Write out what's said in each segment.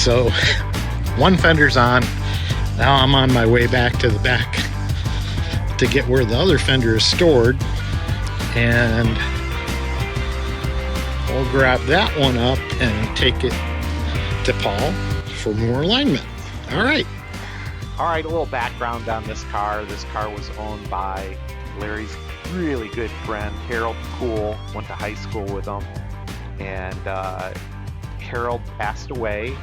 So one fender's on. Now I'm on my way back to the back to get where the other fender is stored, and we'll grab that one up and take it to Paul for more alignment. All right, a little background on this car. This car was owned by Larry's really good friend, Harold Cool. Went to high school with him, and Harold passed away,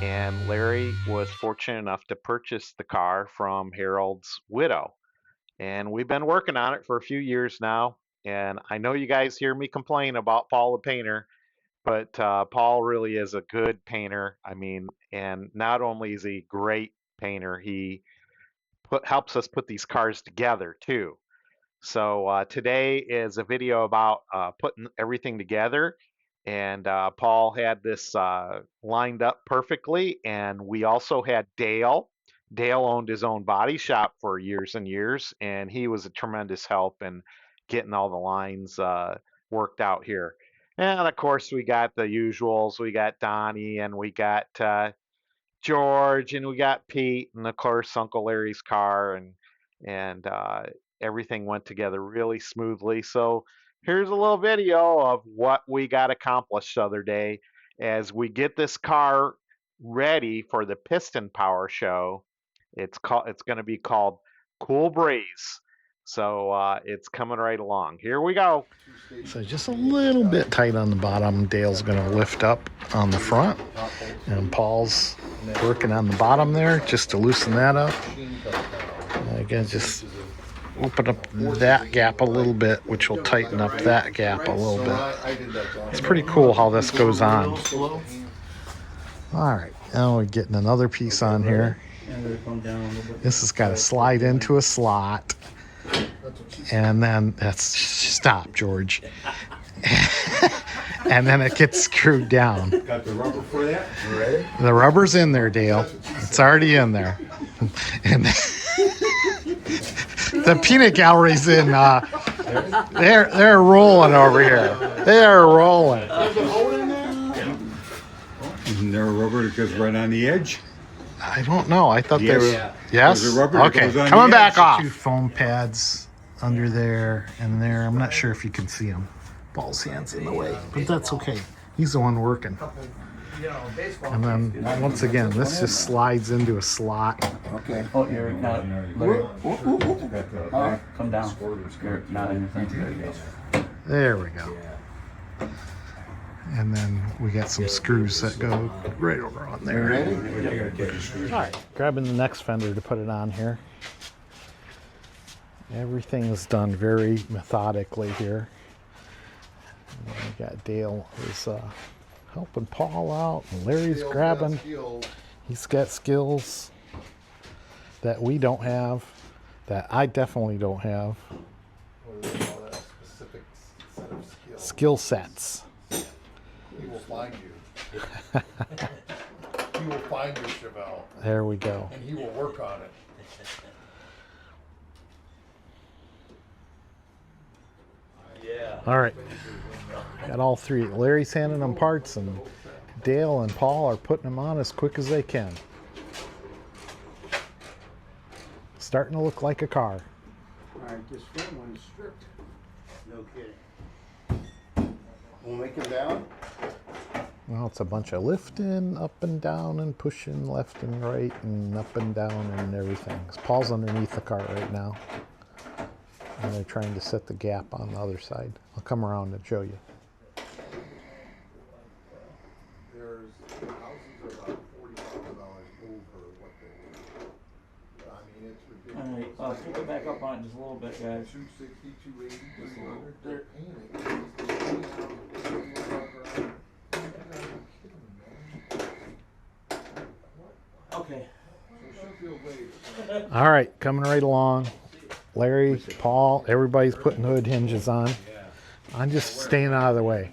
and Larry was fortunate enough to purchase the car from Harold's widow. And we've been working on it for a few years now. And I know you guys hear me complain about Paul the painter, but Paul really is a good painter. I mean, and not only is he a great painter, he helps us put these cars together too. So today is a video about putting everything together. And Paul had this lined up perfectly. And we also had Dale. Dale owned his own body shop for years and years, and he was a tremendous help in getting all the lines worked out here. And of course, we got the usuals. We got Donnie, and we got George, and we got Pete, and of course Uncle Larry's car, and everything went together really smoothly. So here's a little video of what we got accomplished the other day as we get this car ready for the Piston Power Show. It's going to be called Cool Breeze. So it's coming right along. Here we go. so just a little bit tight on the bottom. Dale's going to lift up on the front, and Paul's working on the bottom there just to loosen that up. Again, just open up that gap a little bit, which will tighten up that gap a little bit. It's pretty cool how this goes on. All right, now we're getting another piece on here. This has got to slide into a slot, and then stop, George. And then it gets screwed down. Got the rubber for that? You ready? The rubber's in there, Dale. It's already in there. And the peanut gallery's in. They're rolling over here. They're rolling. There's a hole in there? Isn't there a rubber that goes right on the edge? I don't know. I thought they were. Yes? There's a rubber that Okay. goes on Coming the back edge. off. Two foam pads under there and there. I'm not sure if you can see them. Paul's hand's in the way, but that's okay. He's the one working. And then once again, this just slides into a slot. Okay. Oh, you're not. Larry, come down. You're not in your thing. There you go. There we go. And then we got some screws that go right over on there. Ready? All right, grabbing the next fender to put it on here. Everything is done very methodically here. And we got Dale is helping Paul out, and Larry's grabbing. He's got skills that we don't have, that I definitely don't have. What do they call that? Specific set of skills. Skill sets. He will find you. He will find your Chevelle, There we go. and he will work on it. All right. Got all three. Larry's handing them parts, and Dale and Paul are putting them on as quick as they can. Starting to look like a car. Alright, this front one's stripped. No kidding. We'll make them down? Well, it's a bunch of lifting up and down and pushing left and right and up and down and everything. Paul's underneath the car right now, and they're trying to set the gap on the other side. I'll come around and show you. There's houses are about $40,000 over what they were. I mean, it's ridiculous. Alright, pick it back up on it just a little bit, guys. 260, 280, just a little. They're painting. Okay. All right, coming right along. Larry, Paul, everybody's putting hood hinges on. I'm just staying out of the way.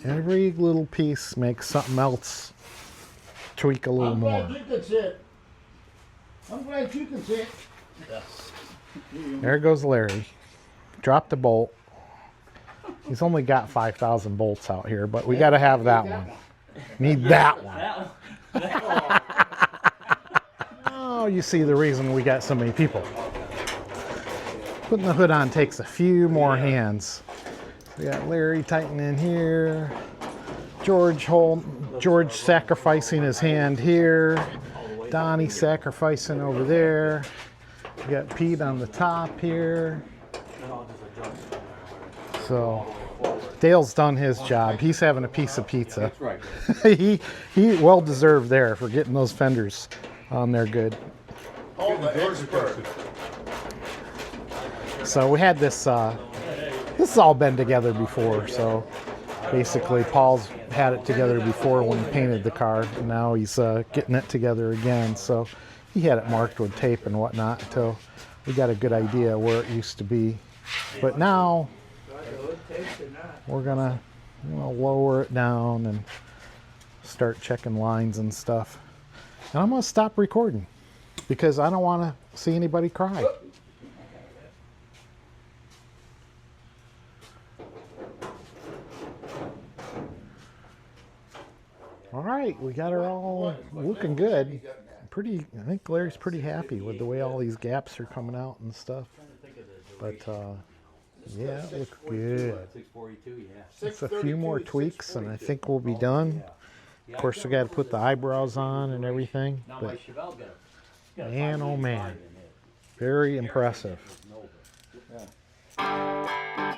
Every little piece makes something else tweak a little more. I'm glad you can sit. I'm glad you can sit. There goes Larry. Drop the bolt. He's only got 5,000 bolts out here, but we got to have that one. Need that one. Oh, you see the reason we got so many people. Putting the hood on takes a few more hands. We got Larry tightening here. George sacrificing his hand here. Donnie sacrificing over there. We got Pete on the top here. So Dale's done his job. He's having a piece of pizza. That's right. he well deserved there for getting those fenders on there good. Oh, the expert. So we had this. This has all been together before. So basically, Paul's had it together before when he painted the car. And now he's getting it together again. So he had it marked with tape and whatnot until we got a good idea where it used to be. But now we're gonna lower it down and start checking lines and stuff. And I'm gonna stop recording because I don't want to see anybody cry. All right, we got her all looking good. I think Larry's pretty happy with the way all these gaps are coming out and stuff. But yeah, it looks good. 642, yeah. It's a few more tweaks and I think we'll be done. Of course, we got to put the eyebrows on and everything. Now my But Chevelle got a man, oh man, 585 in it. very impressive. Yeah.